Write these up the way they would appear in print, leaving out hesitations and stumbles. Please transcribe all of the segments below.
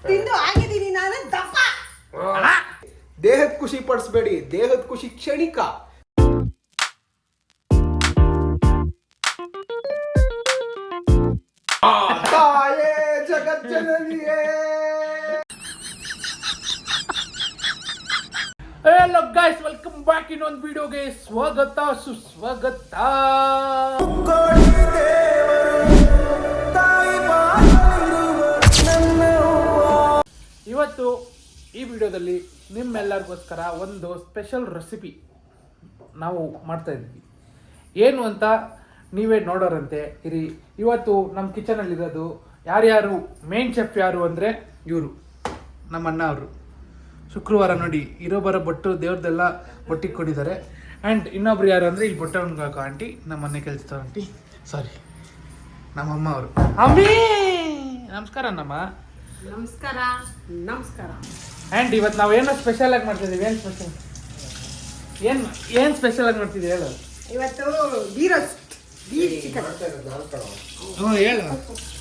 ತಿಂದು ಆಗಿದ್ದೀನಿ ನಾನು ದಪ್ಪ. ದೇಹದ ಖುಷಿ ಪಡಿಸ್ಬೇಡಿ, ದೇಹದ ಖುಷಿ ಕ್ಷಣಿಕ. ತಾಯೇ ಜಗಜ್ಜನನಿಯೇ. Hello guys, welcome back. ಇನ್ನೊಂದು ವಿಡಿಯೋಗೆ ಸ್ವಾಗತ ಸುಸ್ವಾಗತ. ಇವತ್ತು ಈ ವಿಡಿಯೋದಲ್ಲಿ ನಿಮ್ಮೆಲ್ಲರಿಗೋಸ್ಕರ ಒಂದು ಸ್ಪೆಷಲ್ ರೆಸಿಪಿ ನಾವು ಮಾಡ್ತಾ ಇದ್ವಿ. ಏನು ಅಂತ ನೀವೇ ನೋಡೋರಂತೆ ಇರಿ. ಇವತ್ತು ನಮ್ಮ ಕಿಚನಲ್ಲಿರೋದು ಯಾರ್ಯಾರು ಮೇನ್ ಶೆಫ್ ಯಾರು ಅಂದರೆ ಇವರು ನಮ್ಮ ಅಣ್ಣ ಅವರು. ಶುಕ್ರವಾರ ನೋಡಿ ಇರೋ ಬರೋ ಬೊಟ್ಟು ದೇವ್ರದ್ದೆಲ್ಲ ಬೊಟ್ಟಿಗೆ ಕೊಟ್ಟಿದ್ದಾರೆ. ಆ್ಯಂಡ್ ಇನ್ನೊಬ್ರು ಯಾರು ಅಂದರೆ ಇಲ್ಲಿ ಬೊಟ್ಟೆ ಹಾಕೋ ಆಂಟಿ, ನಮ್ಮ ಮನೆ ಕೆಲಸದ ಆಂಟಿ, ಸಾರಿ ನಮ್ಮಮ್ಮ ಅವರು. ಅಮ್ಮಿ ನಮಸ್ಕಾರ ನಮ್ಮ. ನಮಸ್ಕಾರ ನಮಸ್ಕಾರ. ಆ್ಯಂಡ್ ಇವತ್ತು ನಾವು ಏನೋ ಸ್ಪೆಷಲ್ ಆಗಿ ಮಾಡ್ತಿದ್ದೀವಿ. ಏನು ಸ್ಪೆಷಲ್ ಏನು ಸ್ಪೆಷಲ್ ಆಗಿ ಮಾಡ್ತಿದ್ದೀವಿ ಹೇಳು. ಇವತ್ತು ಗೀ ರೋಸ್ಟ್, ಗೀ ಚಿಕನ್. ಹ್ಞೂ ಹೇಳು.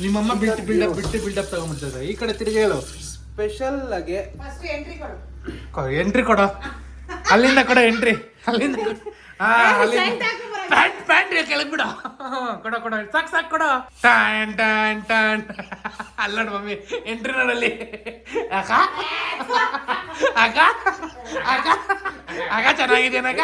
ನಿಮ್ಮಮ್ಮ ಬಿಲ್ಡಪ್ ತಗೊಂಡ್ಬಿಡ್ತಾರೆ. ಈ ಕಡೆ ತಿರುಗಿ ಹೇಳು. ಸ್ಪೆಷಲ್ ಆಗಿ ಫಸ್ಟ್ ಎಂಟ್ರಿ ಕೊಡು. ಎಂಟ್ರಿ ಕೊಡೋ, ಅಲ್ಲಿಂದ ಕೊಡೋ ಎಂಟ್ರಿ. ಅಲ್ಲಿಂದ ಪ್ಯಾಂಟ್ ಕೆಳಗೆ ಬಿಡೋ. ಕೊಡೋ ಸಾಕು ಕೊಡೋ. Tan tan tan. ಅಲ್ಲ ನೋಡಿ ಮಮ್ಮಿ ಎಂಟ್ರಿ ನೋಡಲ್ಲಿ. ಅಕ್ಕ ಅಕ್ಕ ಅಕ್ಕ ಅಕ್ಕ ಚೆನ್ನಾಗಿದೆಯನಕ್ಕ?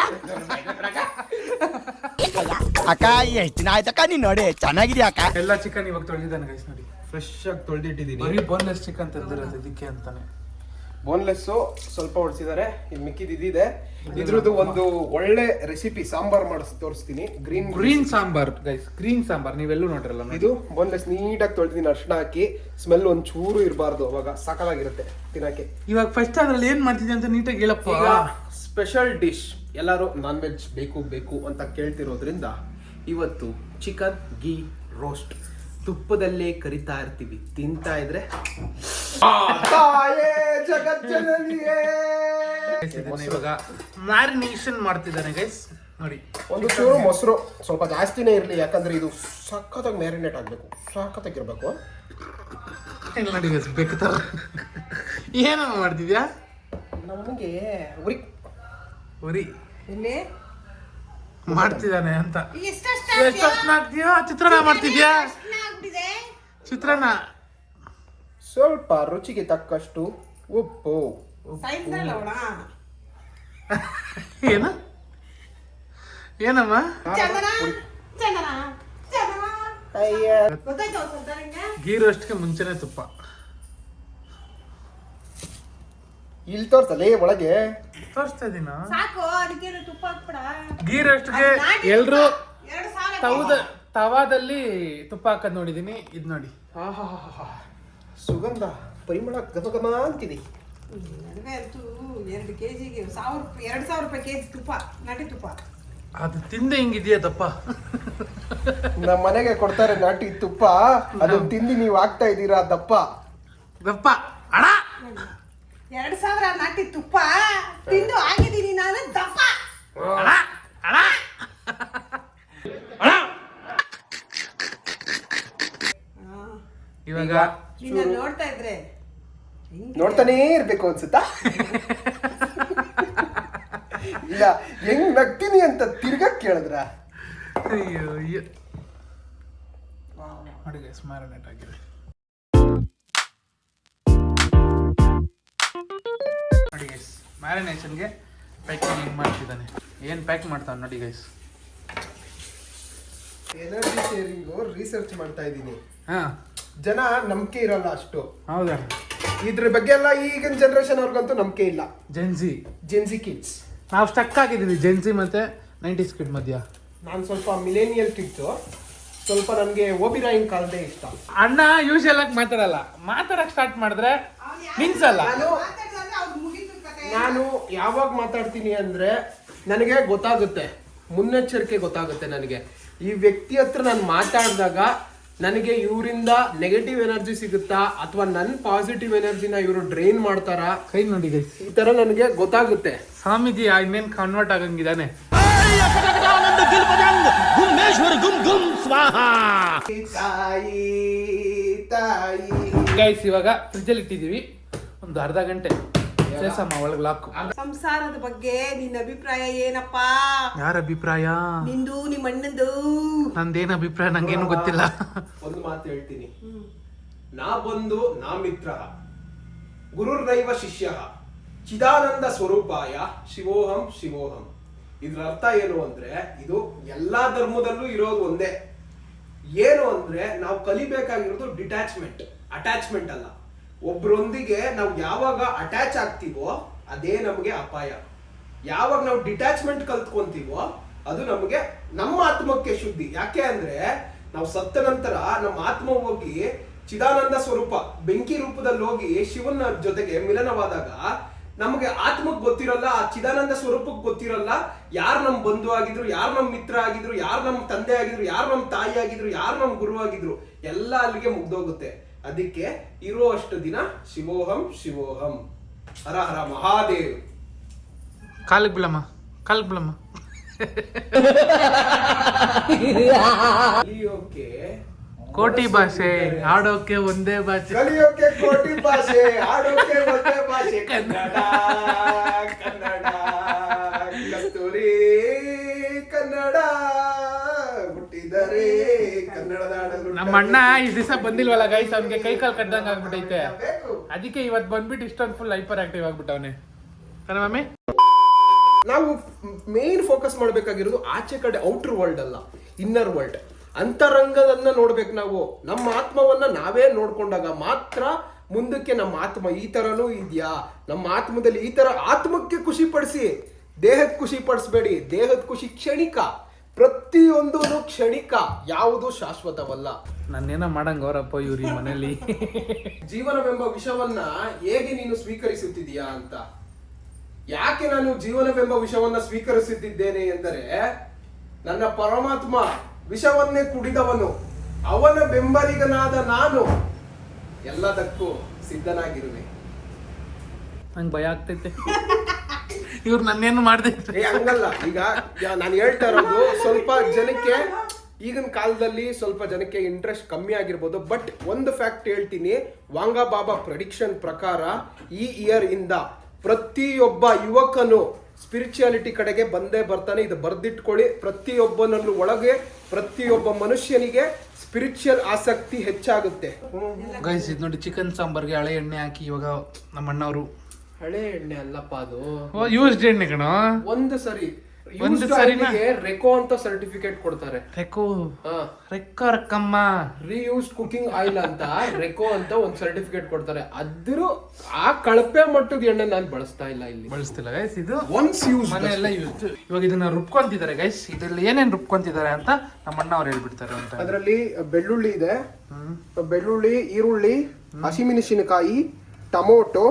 ಅಕ್ಕ ಎಷ್ಟು ದಿನ ಆಯ್ತಕ್ಕ ನೀನ್ ನೋಡಿ ಚೆನ್ನಾಗಿದ್ಯಾ ಅಕ್ಕ. ಎಲ್ಲ ಚಿಕನ್ ಇವಾಗ ತೊಳೆದಿದ್ದಾನೆ ಗೈಸ್ ನೋಡಿ. ಫ್ರೆಶ್ ಆಗಿ ತೊಳೆದಿಟ್ಟಿದ್ದೀನಿ. ಬರೀ ಬೋನ್ಲೆಸ್ ಚಿಕನ್ ತಂದಿರೋದು ಇದಕ್ಕೆ ಅಂತಾನೆ. ಬೋನ್ಲೆಸ್ಸು ಸ್ವಲ್ಪ ಹೊಡ್ಸಿದ್ದಾರೆ, ಇದು ಮಿಕ್ಕಿದ ಇದಿದೆ. ಇದ್ರದ್ದು ಒಂದು ಒಳ್ಳೆ ರೆಸಿಪಿ ಸಾಂಬಾರ್ ತೋರಿಸ್ತೀನಿ. Green sambar guys, green sambar ನೀವೆಲ್ಲೂ ನೋಡ್ರಲ್ಲ. ಇದು ಬೋನ್ಲೆಸ್ ನೀಟಾಗಿ ತೊಳೆದಿದ್ದೀನಿ, ಅರ್ಶಿನ ಹಾಕಿ. ಸ್ಮೆಲ್ ಒಂದ್ ಚೂರು ಇರಬಾರ್ದು, ಅವಾಗ ಸಾಕಾಗಿರುತ್ತೆ ತಿನ್ನಕ್ಕೆ. ಇವಾಗ ಫಸ್ಟ್ ಅದ್ರಲ್ಲಿ ಏನ್ ಮಾಡ್ತಿದ್ದೆ ಅಂತ ನೀಟಾಗಿ ಹೇಳಪ್ಪ. ಸ್ಪೆಷಲ್ ಡಿಶ್, ಎಲ್ಲರೂ ನಾನ್ ವೆಜ್ ಬೇಕು ಅಂತ ಕೇಳ್ತಿರೋದ್ರಿಂದ ಇವತ್ತು ಚಿಕನ್ ಗೀ ರೋಸ್ಟ್ ತುಪ್ಪದಲ್ಲೇ ಕರಿತಾ ಇರ್ತೀವಿ. ತಿಂತಾ ಇದ್ರೆ ಇವಾಗ ಮ್ಯಾರಿನೇಷನ್ ಮಾಡ್ತಿದ್ದಾನೆ ಗೈಸ್ ನೋಡಿ. ಒಂದು ಚೂರು ಮೊಸರು ಸ್ವಲ್ಪ ಜಾಸ್ತಿನೇ ಇರಲಿ, ಯಾಕಂದ್ರೆ ಇದು ಸಖತ್ತಾಗಿ ಮ್ಯಾರಿನೇಟ್ ಆಗಬೇಕು, ಸಖತ್ತಾಗಿರ್ಬೇಕು. ಹೆಂಗ್ ನೋಡಿ ಗೈಸ್ ಬೇಕಲ್ಲ. ಏನಮ್ಮ ಮಾಡ್ತಿದ್ಯಾ? ನಮಗೆ ಉರಿ ಇಲ್ಲಿ ಮಾಡ್ತಿದ್ದಾನೆ ಅಂತ. ಎಷ್ಟಷ್ಟು ಹಾಕ್ತೀಯಾ? ಚಿತ್ರಾನ್ನ ಮಾಡ್ತಿದ್ಯಾ? ಚಿತ್ರಾನ್ನ ಸ್ವಲ್ಪ ರುಚಿಗೆ ತಕ್ಕಷ್ಟು ಉಪ್ಪು. ಏನು ಏನಮ್ಮ? ಗೀ ರೋಸ್ಟ್ಗೆ ಮುಂಚೆನೆ ತುಪ್ಪ. ಇಲ್ಲಿ ತೋರ್ಸಲ್ಲ ಒಳಗೆ ತೋರಿಸ್ತಾ ಇದೀನ. ಸಾಕು, ಅದಕ್ಕೆ ತುಪ್ಪ ಹಾಕ್ಬಿಡ. ಗೀ ರೋಸ್ಟ್ಗೆ ಎಲ್ರು ತವಾದಲ್ಲಿ ತುಪ್ಪ ಹಾಕೋದ್ ನೋಡಿದೀನಿ. ಇದು ನೋಡಿ, ಸುಗಂಧ ಪರಿಮಳ ಗಮ ಅಂತಿದೆ. ನನಗೆ ಅಂತೂ 2 kg 2,000 ರೂಪಾಯಿ ಕೆಜಿ ತುಪ್ಪ, ನಾಟಿ ತುಪ್ಪ. ಅದು ತಿಂದೆ ಹಿಂಗಿದೆಯಾ ದಪ್ಪ? ನಮ್ಮ ಮನೆಗೆ ಕೊಡ್ತಾರೆ ನಾಟಿ ತುಪ್ಪ, ಅದನ್ನ ತಿಂದು ನೀವು ಆಗ್ತಾ ಇದ್ದೀರಾ ದಪ್ಪ. ದಪ್ಪ ಅಣ್ಣ. 2,000 ನಾಟಿ ತುಪ್ಪ ತಿಂದು ಆಗಿದ್ದೀನಿ ನಾನು ದಪ್ಪ. ಅಣ್ಣ ಅಣ್ಣ ಅಣ್ಣ. ಇವಾಗ ನಿನ್ನ ನೋಡ್ತಾ ಇದ್ರೆ ನೋಡ್ತಾನೇ ಇರ್ಬೇಕು ಅನ್ಸುತ್ತಾ? ಇಲ್ಲ ಹೆಂಗ್ ನಗ್ತೀನಿ ಅಂತ ತಿರ್ಗಾ ಕೇಳಿದ್ರ? ಅಯ್ಯೋ ನೋಡಿ ಗೈಸ್, ಮ್ಯಾರಿನೇಟ್ ಆಗಿದೆ ನೋಡಿ ಗೈಸ್. ಮ್ಯಾರಿನೇಷನ್ಗೆ ಪ್ಯಾಕಿಂಗ್ ಹೆಂಗ್ ಮಾಡ್ತಿದ್ದಾನೆ, ಏನು ಪ್ಯಾಕ್ ಮಾಡ್ತಾನೆ ನೋಡಿ ಗೈಸ್. ಎನರ್ಜಿ ಶೇರಿಂಗು ರಿಸರ್ಚ್ ಮಾಡ್ತಾ ಇದ್ದೀನಿ. ಹಾ, ಜನ ನಂಬಿಕೆ ಇರಲ್ಲ ಅಷ್ಟು. ಹೌದಾ? ಇದ್ರ ಬಗ್ಗೆ ಎಲ್ಲ ಈಗಿನ ಜನರೇಷನ್ ಅವ್ರಿಗಂತೂ ನಂಬಿಕೆ ಇಲ್ಲ. ಜೆನ್ಸಿ ಕಿಡ್ಸ್ ನಾವು ಸ್ಟಕ್ ಆಗಿದ್ದೀವಿ, ಜೆನ್ಸಿ ಮತ್ತೆ 90s ಕಿಡ್ ಮಧ್ಯ. ನಾನು ಸ್ವಲ್ಪ ಮಿಲೇನಿಯಲ್ ಕಿಡ್ಸು, ಸ್ವಲ್ಪ ನನಗೆ ಓಬಿರಾಯಿನ್ ಕಾಲದೇ ಇಷ್ಟ. ಅಣ್ಣ ಯೂಶುವಲ್ ಆಗಿ ಮಾತಾಡಕ್ ಸ್ಟಾರ್ಟ್ ಮಾಡಿದ್ರೆ ನಿನ್ಸಲ್ಲ. ನಾನು ಯಾವಾಗ ಮಾತಾಡ್ತೀನಿ ಅಂದ್ರೆ ನನಗೆ ಗೊತ್ತಾಗುತ್ತೆ, ಮುನ್ನೆಚ್ಚರಿಕೆ ಗೊತ್ತಾಗುತ್ತೆ ನನಗೆ. ಈ ವ್ಯಕ್ತಿ ಹತ್ರ ನಾನು ಮಾತಾಡಿದಾಗ ನನಗೆ ಇವರಿಂದ ನೆಗೆಟಿವ್ ಎನರ್ಜಿ ಸಿಗುತ್ತಾ ಅಥವಾ ನನ್ನ ಪಾಸಿಟಿವ್ ಎನರ್ಜಿನ ಇವರು ಡ್ರೈನ್ ಮಾಡ್ತಾರಾ, ಕೈ ನೋಡಿ ಗೈಸ್, ಈ ತರ ನನಗೆ ಗೊತ್ತಾಗುತ್ತೆ. ಸ್ವಾಮೀಜಿ ಇನ್ನೇನ್ ಕನ್ವರ್ಟ್ ಆಗಂಗಿದಾನೆ. ತಾಯಿ ತಾಯಿ. ಗೈಸ್ ಇವಾಗ ಫ್ರಿಜ್ಜಲ್ಲಿ ಇಟ್ಟಿದ್ದೀವಿ ಒಂದು ಅರ್ಧ ಗಂಟೆ ಸೇಸಮ್ಮ ಒಳಗೆ ಲಾಕು. ಸಂಸಾರದ ಬಗ್ಗೆ ನಿನ್ನ ಅಭಿಪ್ರಾಯ ಏನಪ್ಪಾ? ಯಾರ ಅಭಿಪ್ರಾಯ? ನಿಂದು ನಿಮ್ಮ ಅಣ್ಣಂದು. ನಂದೇನು ಅಭಿಪ್ರಾಯ ನಂಗೇನು ಗೊತ್ತಿಲ್ಲ. ಒಂದು ಮಾತು ಹೇಳ್ತೀನಿ, ನಾ ಬಂಧು ನಾ ಮಿತ್ರ ಗುರುರ್ನೈವ ಶಿಷ್ಯ ಚಿದಾನಂದ ಸ್ವರೂಪಾಯ ಶಿವೋಹಂ ಶಿವೋಹಂ. ಇದ್ರ ಅರ್ಥ ಏನು ಅಂದ್ರೆ ಇದು ಎಲ್ಲಾ ಧರ್ಮದಲ್ಲೂ ಇರೋದು ಒಂದೇ. ಏನು ಅಂದ್ರೆ ನಾವು ಕಲಿಬೇಕಾಗಿರೋದು ಡಿಟ್ಯಾಚ್ಮೆಂಟ್, ಅಟ್ಯಾಚ್ಮೆಂಟ್ ಅಲ್ಲ. ಒಬ್ರೊಂದಿಗೆ ನಾವು ಯಾವಾಗ ಅಟ್ಯಾಚ್ ಆಗ್ತೀವೋ ಅದೇ ನಮಗೆ ಅಪಾಯ. ಯಾವಾಗ ನಾವು ಡಿಟ್ಯಾಚ್ಮೆಂಟ್ ಕಲ್ತ್ಕೊಂತೀವೋ ಅದು ನಮಗೆ ನಮ್ಮ ಆತ್ಮಕ್ಕೆ ಶುದ್ಧಿ. ಯಾಕೆ ಅಂದ್ರೆ ನಾವು ಸತ್ತ ನಂತರ ನಮ್ಮ ಆತ್ಮ ಹೋಗಿ ಚಿದಾನಂದ ಸ್ವರೂಪ ಬೆಂಕಿ ರೂಪದಲ್ಲಿ ಹೋಗಿ ಶಿವನ ಜೊತೆಗೆ ಮಿಲನವಾದಾಗ ನಮಗೆ ಆತ್ಮಕ್ಕೆ ಗೊತ್ತಿರಲ್ಲ, ಆ ಚಿದಾನಂದ ಸ್ವರೂಪಕ್ಕೆ ಗೊತ್ತಿರಲ್ಲ ಯಾರು ನಮ್ಮ ಬಂಧು ಆಗಿದ್ರು, ಯಾರು ನಮ್ಮ ಮಿತ್ರ ಆಗಿದ್ರು, ಯಾರು ನಮ್ಮ ತಂದೆ ಆಗಿದ್ರು, ಯಾರು ನಮ್ಮ ತಾಯಿ ಆಗಿದ್ರು, ಯಾರು ನಮ್ಮ ಗುರು ಆಗಿದ್ರು, ಎಲ್ಲ ಅಲ್ಲಿಗೆ ಮುಗ್ದೋಗುತ್ತೆ. ಅದಕ್ಕೆ ಇರುವಷ್ಟು ದಿನ ಶಿವೋಹಂ ಶಿವೋಹಂ, ಹರ ಹರ ಮಹಾದೇವ್. ಕಾಲಿಗೆ ಬಿಳಮ್ಮ, ಕಾಲಿಗೆ ಬಿಳಮ್ಮ. ಕಲಿಯೋಕೆ ಕೋಟಿ ಭಾಷೆ, ಆಡೋಕೆ ಒಂದೇ ಭಾಷೆ. ಕಲಿಯೋಕೆ ಕೋಟಿ ಭಾಷೆ, ಆಡೋಕೆ ಒಂದೇ ಭಾಷೆ. ಕನ್ನಡ ಕನ್ನಡ ಕಸ್ತೂರಿ ಕನ್ನಡ ಹುಟ್ಟಿದರೆ ಕನ್ನಡದ ನಮ್ಮ ಅಣ್ಣ ಈ ದಿವಸ ಬಂದಿಲ್ವಲ್ಲ ಗೈಸ್, ಅವ್ನಿಗೆ ಕೈ ಕಾಲು ಕಡ್ದಂಗೆ ಆಗ್ಬಿಟ್ಟೈತೆ. ಅದಕ್ಕೆ ಇವತ್ತು ಬಂದ್ಬಿಟ್ಟು ಇಷ್ಟೊಂದು ಫುಲ್ ಹೈಪರ್ ಆಕ್ಟಿವ್ ಆಗ್ಬಿಟ್ಟವನೆ. ಕಣ ಮಮ್ಮಿ, ನಾವು ಮೇನ್ ಫೋಕಸ್ ಮಾಡಬೇಕಾಗಿರೋದು ಆಚೆ ಕಡೆ, ಔಟರ್ ವರ್ಲ್ಡ್ ಅಲ್ಲ, ಇನ್ನರ್ ವರ್ಲ್ಡ್, ಅಂತರಂಗದನ್ನ ನೋಡ್ಬೇಕು ನಾವು. ನಮ್ಮ ಆತ್ಮವನ್ನ ನಾವೇ ನೋಡ್ಕೊಂಡಾಗ ಮಾತ್ರ ಮುಂದಕ್ಕೆ ನಮ್ಮ ಆತ್ಮ ಈ ತರನೂ ಇದೆಯಾ, ನಮ್ಮ ಆತ್ಮದಲ್ಲಿ ಈ ತರ. ಆತ್ಮಕ್ಕೆ ಖುಷಿ ಪಡಿಸಿ, ದೇಹಕ್ಕೆ ಖುಷಿ ಪಡಿಸ್ಬೇಡಿ. ದೇಹದ ಖುಷಿ ಕ್ಷಣಿಕ, ಪ್ರತಿಯೊಂದು ಕ್ಷಣಿಕ, ಯಾವುದು ಶಾಶ್ವತವಲ್ಲ. ನನ್ನೇನೋ ಮಾಡಂಗ ಅವರಪ್ಪ ಇವ್ರಿ ಮನೇಲಿ. ಜೀವನವೆಂಬ ವಿಷವನ್ನ ಹೇಗೆ ನೀನು ಸ್ವೀಕರಿಸುತ್ತಿದೀಯಾ ಅಂತ. ಯಾಕೆ ನಾನು ಜೀವನವೆಂಬ ವಿಷವನ್ನ ಸ್ವೀಕರಿಸುತ್ತಿದ್ದೇನೆ ಎಂದರೆ, ನನ್ನ ಪರಮಾತ್ಮ ವಿಷವನ್ನೇ ಕುಡಿದವನು, ಅವನ ಬೆಂಬಲಿಗನಾದ ನಾನು ಎಲ್ಲದಕ್ಕೂ ಸಿದ್ಧನಾಗಿರುವೆ. ನಂಗೆ ಭಯ ಆಗ್ತೈತೆ ಇವ್ರು ನನ್ನೇನು ಮಾಡ್ದೆ. ಹಂಗಲ್ಲ, ಈಗ ನಾನು ಹೇಳ್ತಾ ಇರೋದು ಸ್ವಲ್ಪ ಜನಕ್ಕೆ, ಈಗಿನ ಕಾಲದಲ್ಲಿ ಸ್ವಲ್ಪ ಜನಕ್ಕೆ ಇಂಟ್ರೆಸ್ಟ್ ಕಮ್ಮಿ ಆಗಿರ್ಬೋದು. ಬಟ್ ಒಂದು ಫ್ಯಾಕ್ಟ್ ಹೇಳ್ತೀನಿ, ವಾಂಗ ಬಾಬಾ ಪ್ರೆಡಿಕ್ಷನ್ ಪ್ರಕಾರ ಈ ಇಯರ್ ಇಂದ ಪ್ರತಿಯೊಬ್ಬ ಯುವಕನು ಸ್ಪಿರಿಚುಯಾಲಿಟಿ ಕಡೆಗೆ ಬಂದೇ ಬರ್ತಾನೆ. ಇದು ಬರ್ದಿಟ್ಕೊಳ್ಳಿ. ಪ್ರತಿಯೊಬ್ಬನಲ್ಲೂ ಒಳಗೆ ಪ್ರತಿಯೊಬ್ಬ ಮನುಷ್ಯನಿಗೆ ಸ್ಪಿರಿಚುವಲ್ ಆಸಕ್ತಿ ಹೆಚ್ಚಾಗುತ್ತೆ. ಗೈಸ್ ಇದು ನೋಡಿ, ಚಿಕನ್ ಸಾಂಬಾರ್ಗೆ ಹಳೆ ಎಣ್ಣೆ ಹಾಕಿ ಇವಾಗ ನಮ್ಮ ಅಣ್ಣವರು. ಹಳೆ ಎಣ್ಣೆ ಅಲ್ಲಪ್ಪ ಅದು, ಯೂಸ್ಡ್ ಎಣ್ಣೆ ಕಣ. ಒಂದು ಸರಿ ರೆಕೋ ಅಂತ ಸರ್ಟಿಫಿಕೇಟ್ ಕೊಡ್ತಾರೆ. ರಕ್ಕಮ್ಮ ರಿಯೂಸ್ ಕುಕಿಂಗ್ ಆಯಿಲ್ ಅಂತ ರೆಕೋ ಅಂತ ಒಂದು ಸರ್ಟಿಫಿಕೇಟ್ ಕೊಡ್ತಾರೆ. ಅದ್ರ ಆ ಕಳಪೆ ಮಟ್ಟದ ಎಣ್ಣೆ ನಾನು ಬಳಸ್ತಾ ಇಲ್ಲ, ಇಲ್ಲಿ ಬಳಸ್ತಿಲ್ಲ ಗೈಸ್. ಇದು ಒನ್ಸ್ ಯೂಸ್ ಮನೆಯೆಲ್ಲ ಯೂಸ್. ಇವಾಗ ಇದನ್ನ ರುಬ್ಕೊಂತಿದ್ದಾರೆ ಗೈಸ್. ಇದ್ರಲ್ಲಿ ಏನೇನ್ ರುಬ್ಕೊಂತಿದ್ದಾರೆ ಅಂತ ನಮ್ಮ ಅಣ್ಣ ಅವ್ರು ಹೇಳ್ಬಿಡ್ತಾರೆ ಅಂತ. ಅದರಲ್ಲಿ ಬೆಳ್ಳುಳ್ಳಿ ಇದೆ, ಬೆಳ್ಳುಳ್ಳಿ, ಈರುಳ್ಳಿ, ಹಸಿಮೆಣಸಿನಕಾಯಿ, ಟೊಮೊಟೊ,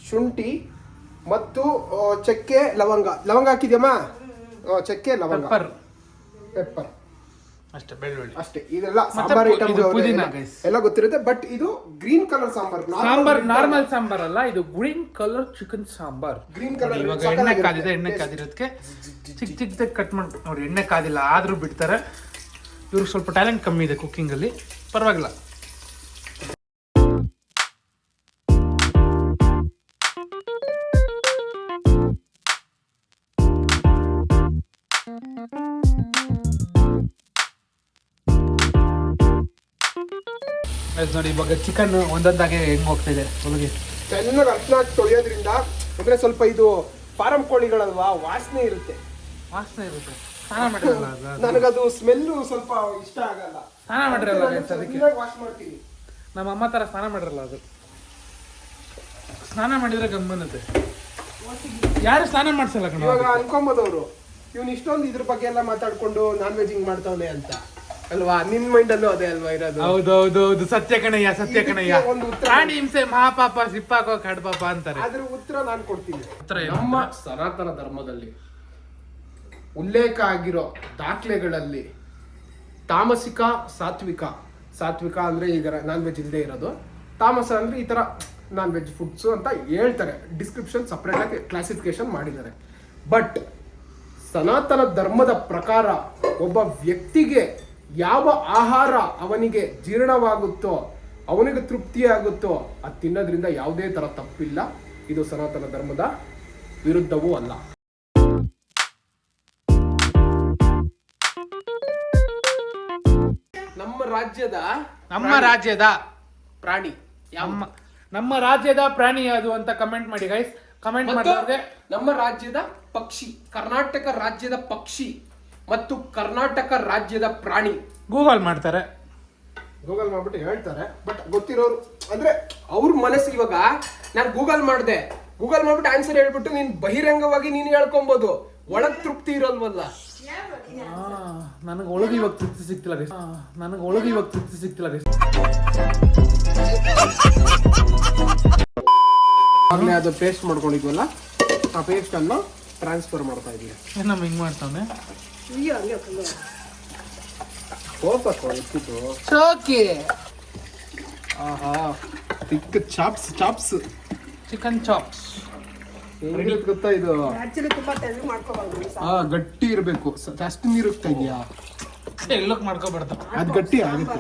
ಶುಂಠಿ ಮತ್ತು ಚಕ್ಕೆ, ಲವಂಗ. ಲವಂಗ ಹಾಕಿದ್ಯಮ್ಮ? ಚಕ್ಕೆ, ಲವಂಗ, ಪೆಪ್ಪರ್ ಅಷ್ಟೇ, ಬೆಳ್ಳುಳ್ಳಿ ಅಷ್ಟೇ. ಇದೆಲ್ಲ ಸಾಂಬಾರ್ ಐಟಮ್ ಎಲ್ಲ ಗೊತ್ತಿರುತ್ತೆ. ಬಟ್ ಇದು green colour sambar. Normal sambar ಅಲ್ಲ, ಇದು green colour chicken sambar. Green colour. ಇವಾಗ ಎಣ್ಣೆ ಕಾದಿದೆ, ಎಣ್ಣೆ ಕಾದಿರೋದಕ್ಕೆ ಚಿಕ್ಕ ಚಿಕ್ಕದಾಗಿ ಕಟ್ ಮಾಡಿ ನೋಡಿ. ಎಣ್ಣೆ ಕಾದಿಲ್ಲ ಆದ್ರೂ ಬಿಡ್ತಾರೆ. ಇವ್ರಿಗೆ ಸ್ವಲ್ಪ ಟ್ಯಾಲೆಂಟ್ ಕಮ್ಮಿ ಇದೆ ಕುಕ್ಕಿಂಗ್ ಅಲ್ಲಿ, ಪರವಾಗಿಲ್ಲ. ನೋಡಿ ಇವಾಗ ಚಿಕನ್ ಒಂದೊಂದಾಗೆ ಹೆಂಗ್ ಹೋಗ್ತಿದೆ ಒಳಗೆ. ಚೆನ್ನಾಗಿ ಅರ್ಶನ ತೊಳೆಯೋದ್ರಿಂದ, ಅಂದ್ರೆ ಸ್ವಲ್ಪ ಇದು ಫಾರಂ ಕೋಳಿಗಳಲ್ವಾ, ವಾಸನೆ ಇರುತ್ತೆ. ವಾಸನೆ ಇರುತ್ತೆ, ಸ್ನಾನ ಮಾಡಿರಲ್ಲ. ನನಗದು ಸ್ಮೆಲ್ಲು ಸ್ವಲ್ಪ ಇಷ್ಟ ಆಗಲ್ಲ. ಸ್ನಾನ ಮಾಡಿರಲ್ಲ ಅದಕ್ಕೆ ವಾಶ್ ಮಾಡ್ತೀನಿ. ನಮ್ಮ ಅಮ್ಮ ತರ ಸ್ನಾನ ಮಾಡಿರಲ್ಲ. ಅದು ಸ್ನಾನ ಮಾಡಿದ್ರೆ ಗಮ್ಮನ್ನುತ್ತೆ. ಯಾರು ಸ್ನಾನ ಮಾಡ್ಸಲ್ಲ ಕಣ. ಇವಾಗ ಅನ್ಕೊಂಬೋದವ್ರು, ಇವ್ನು ಇಷ್ಟೊಂದು ಇದ್ರ ಬಗ್ಗೆ ಎಲ್ಲ ಮಾತಾಡ್ಕೊಂಡು ನಾನ್ ವೆಜ್ ಹಿಂಗ್ ಮಾಡ್ತಾವನೆ ಅಂತ ಅಲ್ವಾ? ನಿನ್ ಮೈಂಡ್ ಅಲ್ಲೂ ಅದೇ ಅಲ್ವಾ ಇರೋದು? ಹೌದೌದೌದು, ಸತ್ಯ ಕಣಯ್ಯ, ಸತ್ಯ ಕಣಯ್ಯ. ಒಂದು ಉತ್ತರ, ಪ್ರಾಣಿ ಹಿಂಸೆ ಮಹಾಪಾಪ, ಸಿಪ್ಪಾಕೋ ಕಡ್ಪಾಪ ಅಂತಾರೆ. ಅದ್ರ ಉತ್ತರ ನಾನು ಕೊಡ್ತೀನಿ. ಉತ್ತರ ಏನು? ನಮ್ಮ ಸನಾತನ ಧರ್ಮದಲ್ಲಿ ಉಲ್ಲೇಖ ಆಗಿರೋ ದಾಖಲೆಗಳಲ್ಲಿ ತಾಮಸಿಕ, ಸಾತ್ವಿಕ. ಸಾತ್ವಿಕ ಅಂದ್ರೆ ಈಗ ನಾನ್ ವೆಜ್ ಇಲ್ಲದೆ ಇರೋದು, ತಾಮಸ ಅಂದ್ರೆ ಈ ತರ ನಾನ್ ವೆಜ್ ಫುಡ್ಸ್ ಅಂತ ಹೇಳ್ತಾರೆ. ಡಿಸ್ಕ್ರಿಪ್ಷನ್ ಸಪ್ರೇಟ್ ಆಗಿ ಕ್ಲಾಸಿಫಿಕೇಶನ್ ಮಾಡಿದ್ದಾರೆ. ಬಟ್ ಸನಾತನ ಧರ್ಮದ ಪ್ರಕಾರ ಒಬ್ಬ ವ್ಯಕ್ತಿಗೆ ಯಾವ ಆಹಾರ ಅವನಿಗೆ ಜೀರ್ಣವಾಗುತ್ತೋ ಅವನಿಗೆ ತೃಪ್ತಿ ಆಗುತ್ತೋ ಅದು ತಿನ್ನೋದ್ರಿಂದ ಯಾವುದೇ ತರ ತಪ್ಪಿಲ್ಲ. ಇದು ಸನಾತನ ಧರ್ಮದ ವಿರುದ್ಧವೂ ಅಲ್ಲ. ನಮ್ಮ ರಾಜ್ಯದ ಪ್ರಾಣಿ ನಮ್ಮ ರಾಜ್ಯದ ಪ್ರಾಣಿ ಯಾವುದು ಅಂತ ಕಮೆಂಟ್ ಮಾಡಿ ಗೈಸ್. ಕಮೆಂಟ್ ಮಾಡಿದ್ರೆ ನಮ್ಮ ರಾಜ್ಯದ ಪಕ್ಷಿ, ಕರ್ನಾಟಕ ರಾಜ್ಯದ ಪಕ್ಷಿ ಮತ್ತು ಕರ್ನಾಟಕ ರಾಜ್ಯದ ಪ್ರಾಣಿ. ಗೂಗಲ್ ಮಾಡ್ತಾರೆ, ಗೂಗಲ್ ಮಾಡ್ಬಿಟ್ಟು ಹೇಳ್ತಾರೆ. ಬಟ್ ಗೊತ್ತಿರೋರು ಅಂದ್ರೆ ಅವ್ರ ಮನಸ್ಸು. ಇವಾಗ ನಾನು ಗೂಗಲ್ ಮಾಡಿದೆ, ಗೂಗಲ್ ಮಾಡ್ಬಿಟ್ಟು ಆನ್ಸರ್ ಹೇಳ್ಬಿಟ್ಟು ನೀನ್ ಬಹಿರಂಗವಾಗಿ ನೀನು ಹೇಳ್ಕೊಬಹುದು. ಒಳಗ್ ತೃಪ್ತಿ ಇರಲ್ವಲ್ಲ. ನನಗೆ ಒಳಗೆ ಇವಾಗ ತೃಪ್ತಿ ಸಿಗ್ತಿಲ್ಲ ಗೈಸ್. ಆಗ್ಲೇ ಅದು ಪೇಸ್ಟ್ ಮಾಡ್ಕೊಂಡಿದ್ವಲ್ಲ, ಆ ಪೇಸ್ಟ್ ಅನ್ನು ಟ್ರಾನ್ಸ್ಫರ್ ಮಾಡ್ತಾ ಇದೀವಿ. ನಮ್ಮ ಹಿಂಗ್ ಮಾಡ್ತಾನೆ ಶೋಕಿ. ಆಹಾ, ತಿಕ್ಕ ಚಾಪ್ಸ್ ಚಿಕನ್ ಚಾಪ್ಸ್ ಹೆಂಗಿರುತ್ತೆ ಗೊತ್ತಾ ಇದು? ಆಕ್ಚುಲಿ ತುಂಬಾ ತೆಳು ಮಾಡ್ಕೋಬಾರ್ದು. ಗಟ್ಟಿ ಇರಬೇಕು. ಜಾಸ್ತಿ ನೀರು ಹೋಗ್ತಾ ಇದೆಯಾ? ಎಲ್ಲಕ್ ಮಾಡ್ಕೋಬಾರ್ದು, ಅದು ಗಟ್ಟಿ ಆಗುತ್ತೆ.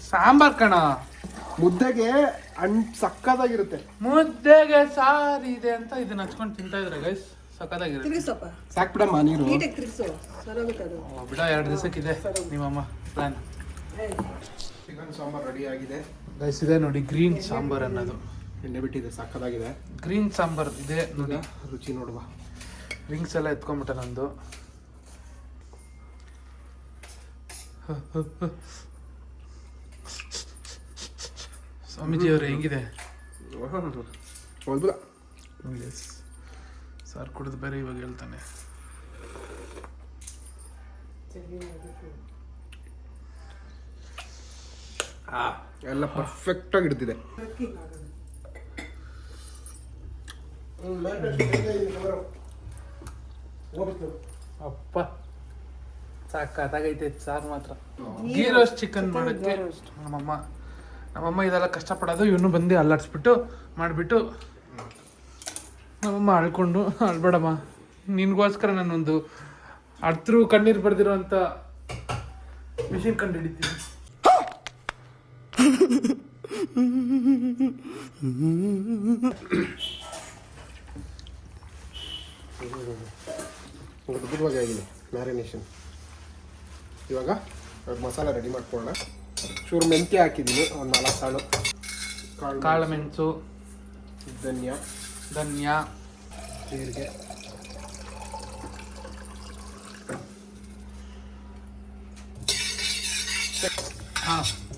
ಸಾಂಬಾರ್ ಕಣ, ಮುದ್ದೆಗೆ ಸಕ್ಕದಾಗಿರುತ್ತೆ. ಮುದ್ದೆಗೆ ಸಾರಿದೆ ಅಂತ ಇದನ್ನ ಹಚ್ಕೊಂಡು ತಿಂತಾ ಇದ್ರೆ ಗೈಸ್, ಸಕ್ಕದಾಗಿರುತ್ತೆ. ತಿರ್ಗಿಸಪ್ಪ, ಸಾಕ್ಬಿಡಮ್ಮ ನೀರು. ನೀಟಾಗಿ ತಿರ್ಗಿಸು, ಸರೋಗುತ್ತೆ ಅದು. ಬಿಡ 2 ದಿವಸಕ್ಕಿದೆ ನಿಮ್ಮಮ್ಮ ಪ್ಲಾನ್. ಚಿಕನ್ ಸಾಂಬಾರ್ ರೆಡಿ ಆಗಿದೆ ಗೈಸ್. ಇದೆ ನೋಡಿ ಗ್ರೀನ್ ಸಾಂಬಾರ್ ಅನ್ನೋದು. ಎಣ್ಣೆ ಬಿಟ್ಟಿದೆ, ಸಕ್ಕದಾಗಿದೆ. ಗ್ರೀನ್ ಸಾಂಬಾರ್ ಇದೆ ನೋಡಿ, ರುಚಿ ನೋಡುವ. ರಿಂಗ್ಸ್ ಎಲ್ಲ ಎತ್ಕೊಂಡ್ಬಿಟ್ಟೆ ನಂದು. ಸ್ವಾಮೀಜಿ ಅವ್ರೆ ಹೆಂಗಿದೆ? ಸಾರ್ ಕುಡಿದು ಬೇರೆ ಇವಾಗ ಹೇಳ್ತಾನೆ. ಎಲ್ಲ ಪರ್ಫೆಕ್ಟ್ ಆಗಿ ಇಡ್ತಿದೆ. ಅಪ್ಪ ಸಾಕಾಗೈತೆ ಸಾರು ಮಾತ್ರ. ಗೀ ರೋಸ್ಟ್ ಚಿಕನ್ ಮಾಡೋಕ್ಕೆ ನಮ್ಮಮ್ಮ ಇದೆಲ್ಲ ಕಷ್ಟಪಡೋದು. ಇವನು ಬಂದು ಅಲ್ಲಾಡ್ಸ್ಬಿಟ್ಟು ಮಾಡಿಬಿಟ್ಟು ನಮ್ಮಮ್ಮ ಅಳ್ಕೊಂಡು, ಅಳ್ಬೇಡಮ್ಮ ನಿನ್ಗೋಸ್ಕರ ನಾನೊಂದು ಅರ್ಥರು ಕಣ್ಣೀರು ಬರ್ದಿರೋ ಅಂತ ಮಿಷಿನ್ ಕಂಡು ಹಿಡಿತೀನಿ. ಅದ್ಭುತವಾಗಿ ಆಗಿದೆ ಮ್ಯಾರಿನೇಷನ್. ಇವಾಗ ಮಸಾಲ ರೆಡಿ ಮಾಡ್ಕೊಳ್ಳೋಣ. ಚೂರು ಮೆಂತ್ಯ ಹಾಕಿದ್ದೀನಿ, ಒಂದು 4 ಸಾಲು ಕಾಳು ಮೆಣಸು, ಧನ್ಯ, ಜೀರಿಗೆ,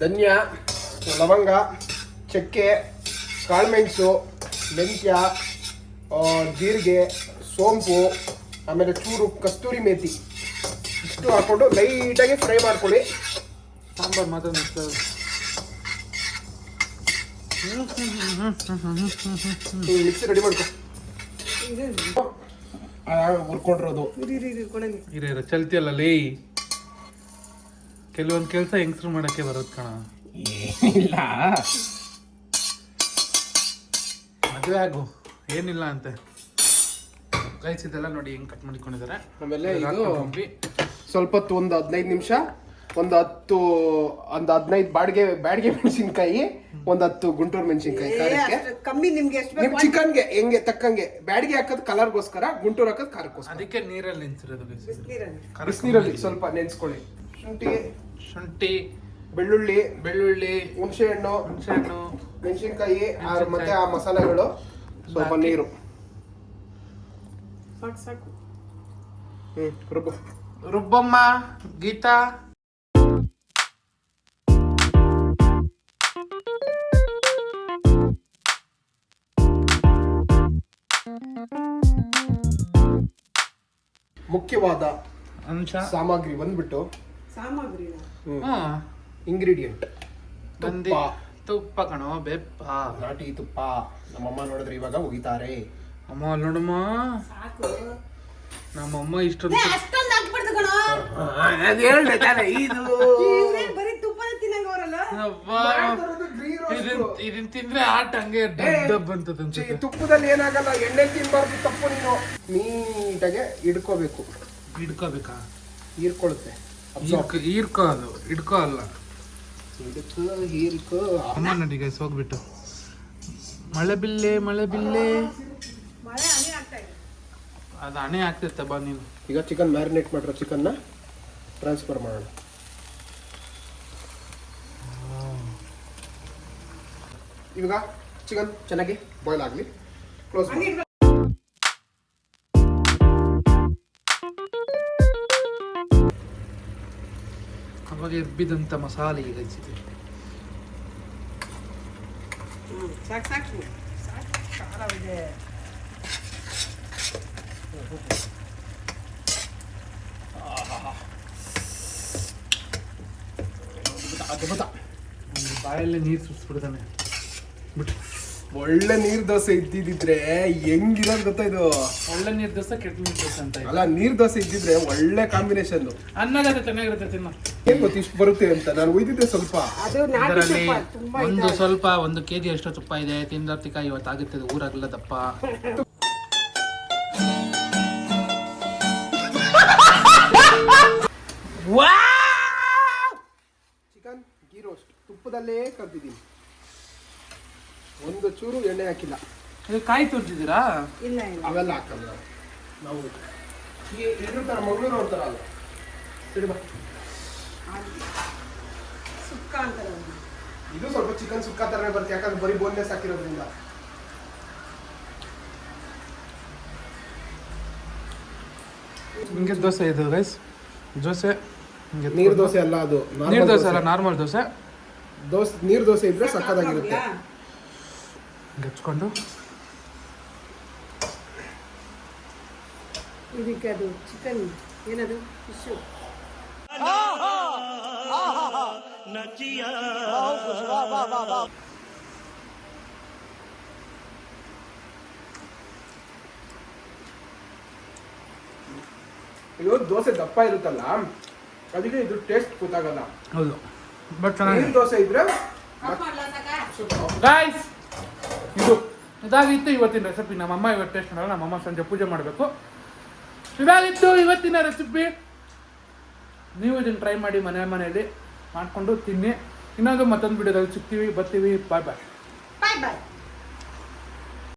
ಧನ್ಯ, ಲವಂಗ, ಚಕ್ಕೆ, ಕಾಳುಮೆಣಸು, ಮೆಂತ್ಯ, ಜೀರಿಗೆ, ಸೋಂಪು, ಆಮೇಲೆ ಚೂರು ಕಸ್ತೂರಿ ಮೇಥಿ ಇಷ್ಟು ಹಾಕೊಂಡು ಲೈಟಾಗಿ ಫ್ರೈ ಮಾಡ್ಕೊಳ್ಳಿ. ಸಾಂಬಾರು ಮಾತ್ರ ಮಿಕ್ಸಿ ರೆಡಿ ಮಾಡ್ಕೊ. ಹುರ್ಕೊಂಡಿರೋದು ಇರ ಚಲ್ತಿಯಲ್ಲ ಲೇ. ಕೆಲವೊಂದು ಕೆಲಸ ಹೆಂಗಸ್ರು ಮಾಡಕ್ಕೆ ಬರೋದು ಕಣ. ಇಲ್ಲ ಮದುವೆ ಆಗು, ಏನಿಲ್ಲ ಅಂತೆ. ಗೈಸ್ ಇದೆಲ್ಲ ನೋಡಿ ಹೆಂಗ್ ಕಟ್ ಮಾಡಿಕೊಂಡಿದ್ದಾರೆ. ಆಮೇಲೆ ಇದು ಸ್ವಲ್ಪ ಹೊತ್ತು ಒಂದು 15 ನಿಮಿಷ, ಒಂದು 15 ಬಾಡಿಗೆ ಮೆಣಸಿನ್ಕಾಯಿ, ಒಂದು 10 ಗುಂಟೂರು ಮೆಣಸಿನ್ಕಾಯಿ ಖಾರಕ್ಕೆ. ಕಮ್ಮಿ ನಿಮ್ಗೆ ಎಷ್ಟು ನಿಮ್ ಚಿಕನ್ಗೆ ಹೆಂಗೆ ತಕ್ಕಂಗೆ. ಬ್ಯಾಡಿಗೆ ಹಾಕೋದು ಕಲರ್ಗೋಸ್ಕರ, ಗುಂಟೂರು ಹಾಕೋದು ಖಾರಕ್ಕೋಸ್ಕರ. ಅದಕ್ಕೆ ನೀರಲ್ಲಿ ನೆನ್ಸಿರೋದು. ಬಿಸಿನೀರಲ್ಲಿ ಸ್ವಲ್ಪ ನೆನ್ಸ್ಕೊಳ್ಳಿ. ಶುಂಠಿ, ಬೆಳ್ಳುಳ್ಳಿ, ಹುಣಸೆ ಹಣ್ಣು, ಮೆಣಸಿನ್ಕಾಯಿ, ಮತ್ತೆ ಆ ಮಸಾಲೆಗಳು, ಸ್ವಲ್ಪ ನೀರು. ಸಾಕು. ರುಬ್ಬಮ್ಮ ಗೀತಾ. ಮುಖ್ಯವಾದ ಅಂಶ ಸಾಮಗ್ರಿ ಬಂದ್ಬಿಟ್ಟು ಇಂಗ್ರೀಡಿಯಂಟ್ ತುಪ್ಪ ಕಣೋ, ಬೆಪ್ಪ, ನಾಟಿ ತುಪ್ಪ. ನಮ್ಮಮ್ಮ ನೋಡಿದ್ರೆ ಇವಾಗ ಉಗಿತಾರೆ. ಅಮ್ಮ ನೋಡಮ್ಮ, ನಮ್ಮಮ್ಮ ಇಷ್ಟೊಂದು ಇದನ್ ತಿಂದ್ರೆ ಆಟ ಹಂಗೆ ಡಬ್ ಅಂತ ಅನ್ಸುತ್ತೆ. ತುಪ್ಪದಲ್ಲಿ ಏನಾಗಲ್ಲ, ಎಣ್ಣೆ ತಿನ್ಬಾರ್ದು. ತಪ್ಪು ನೀನು ನೀಟಾಗೆ ಹಿಡ್ಕೋಬೇಕು. ಹಿಡ್ಕೋಬೇಕಾ? ಹೀರ್ಕೊಳ್ಳುತ್ತೆ. ಹಿಡ್ಕೋ ಅಲ್ಲ ಹೀರ್ಕೋ. ಅಮ್ಮ ನೋಡಿ ಗೈಸ್ ಹೋಗ್ಬಿಟ್ಟು ಮಳೆ ಬಿಲ್ಲೆ ಮಳೆ ಹನಿ ಆಗ್ತಾ ಇದೆ. ಅದು ಹಣೆ ಆಗ್ತಿರ್ತ ಬಾ ನೀನು. ಈಗ ಚಿಕನ್ ಮ್ಯಾರಿನೇಟ್ ಮಾಡಿರೋ ಚಿಕನ್ನ ಟ್ರಾನ್ಸ್ಫರ್ ಮಾಡೋಣ. ಇವಾಗ ಚಿಕನ್ ಚೆನ್ನಾಗಿ ಬಾಯ್ಲ್ ಆಗಲಿ. ಕ್ಲೋಸ್ ಮಾಡಿ. ಅವಾಗ ಎಬ್ಬಿದಂಥ ಮಸಾಲೆ ಈಗ ಸಾಕು ಸಾಕು ಸಾಕು ಖಾರವಿದೆ. ಅದ್ಭುತ. ಒಂದು ಬಾಯಲ್ಲಿ ನೀರು ಸುರಿಸ್ಬಿಡ್ತಾನೆ ಬಿಟ್ಟು. ಒಳ್ಳೆ ನೀರ್ ದೋಸೆ ಇದ್ದಿದ್ರೆ ಹೆಂಗಿರೋದು ಗೊತ್ತಾ ಇದು. ಒಳ್ಳೆ ನೀರು ದೋಸೆ ಕೆಟ್ಟ ನೀರು ದೋಸೆ ಅಂತ ಇದೆ. ಅಲ್ಲ, ನೀರ್ ದೋಸೆ ಇದ್ದಿದ್ರೆ ಒಳ್ಳೆ ಕಾಂಬಿನೇಷನ್. ಅನ್ನಗತ್ತೆ ಚೆನ್ನಾಗಿರುತ್ತೆ ತಿನ್ನು. ಏನ್ ಗೊತ್ತು ಇಷ್ಟು ಬರುತ್ತೆ ಅಂತ. ನಾನು ಒಯ್ದಿದ್ದೆ ಸ್ವಲ್ಪ. ಅದು ನಾಟಿ ಇದರಲ್ಲಿ ತುಪ್ಪ ತುಂಬಾ ಒಂದು ಸ್ವಲ್ಪ 1 kg ಅಷ್ಟು ತುಪ್ಪ ಇದೆ. ತಿಂದರ್ತಿಕ ಇವತ್ತು ಆಗುತ್ತೆ ಊರಾಗಲ್ಲ ದಪ್ಪ. ಚಿಕನ್ ಗೀ ರೋಸ್ಟ್ ತುಪ್ಪದಲ್ಲೇ ಕಲ್ತಿದ್ದೀನಿ. ಒಂದು ಚೂರು ಎಣ್ಣೆ ಹಾಕಿಲ್ಲ. ಇದು ಕಾಯಿ ತುರ್ತಿದ್ದೀರಾ? ಇಲ್ಲ ಇಲ್ಲ ಅವೆಲ್ಲ ಹಾಕಲ್ಲ ನಾವು. ಈ ಇದ್ರ ಥರ ಮಂಗಳೂರು ಅವ್ರ ಥರ ಅಲ್ಲ. ಸರಿ ಬಾ. ಸುಕ್ಕ ಅಂತಾರೆ ಅದನ್ನ. ಇದು ಸ್ವಲ್ಪ ಚಿಕನ್ ಸುಕ್ಕ ಥರನೇ ಬರುತ್ತೆ, ಯಾಕಂದ್ರೆ ಬರೀ ಬೋನ್ಲೆಸ್ ಹಾಕಿರೋದ್ರಿಂದ. ಹಿಂಗೆ ದೋಸೆ ಇದು ಗೈಸ್. ದೋಸೆ ನೀರ್ ದೋಸೆ ಅಲ್ಲ ಅದು. ನೀರು ದೋಸೆ ಅಲ್ಲ, ನಾರ್ಮಲ್ ದೋಸೆ. ನೀರ್ ದೋಸೆ ಇದ್ರೆ ಸಕ್ಕತ್ತಾಗಿರುತ್ತೆ. ಗಚ್ಕೊಂಡು ಇದಕ್ಕೆ ಅದು ಚಿಕನ್ ಏನದು ಫಿಶು. ಇದು ದೋಸೆ ದಪ್ಪ ಇರುತ್ತಲ್ಲ, ಅದಕ್ಕೆ ಇದು ಟೇಸ್ಟ್ ಗೊತ್ತಾಗಲ್ಲ. ಹೌದು, ಬಟ್ ನೀರ್ ಚೆನ್ನಾಗಿದೆ ದೋಸೆ ಇದ್ರೆ ಗಾಯ್ಸ್. ಇದಾಗಿತ್ತು ಇವತ್ತಿನ ರೆಸಿಪಿ. ನಮ್ಮಮ್ಮ ಇವತ್ತು ಟೇಸ್ಟ್ ಮಾಡಲ್ಲ, ನಮ್ಮಮ್ಮ ಸಂಜೆ ಪೂಜೆ ಮಾಡಬೇಕು. ಇದಾಗಿತ್ತು ಇವತ್ತಿನ ರೆಸಿಪಿ. ನೀವು ಇದನ್ನು ಟ್ರೈ ಮಾಡಿ ಮನೆಯಲ್ಲಿ ಮಾಡಿಕೊಂಡು ತಿನ್ನಿ. ಇನ್ನೊಂದು ಮತ್ತೊಂದು ವಿಡಿಯೋದಲ್ಲಿ ಸಿಗ್ತೀವಿ, ಬರ್ತೀವಿ. ಬಾಯ್ ಬಾಯ್. ಬಾಯ್ ಬಾಯ್.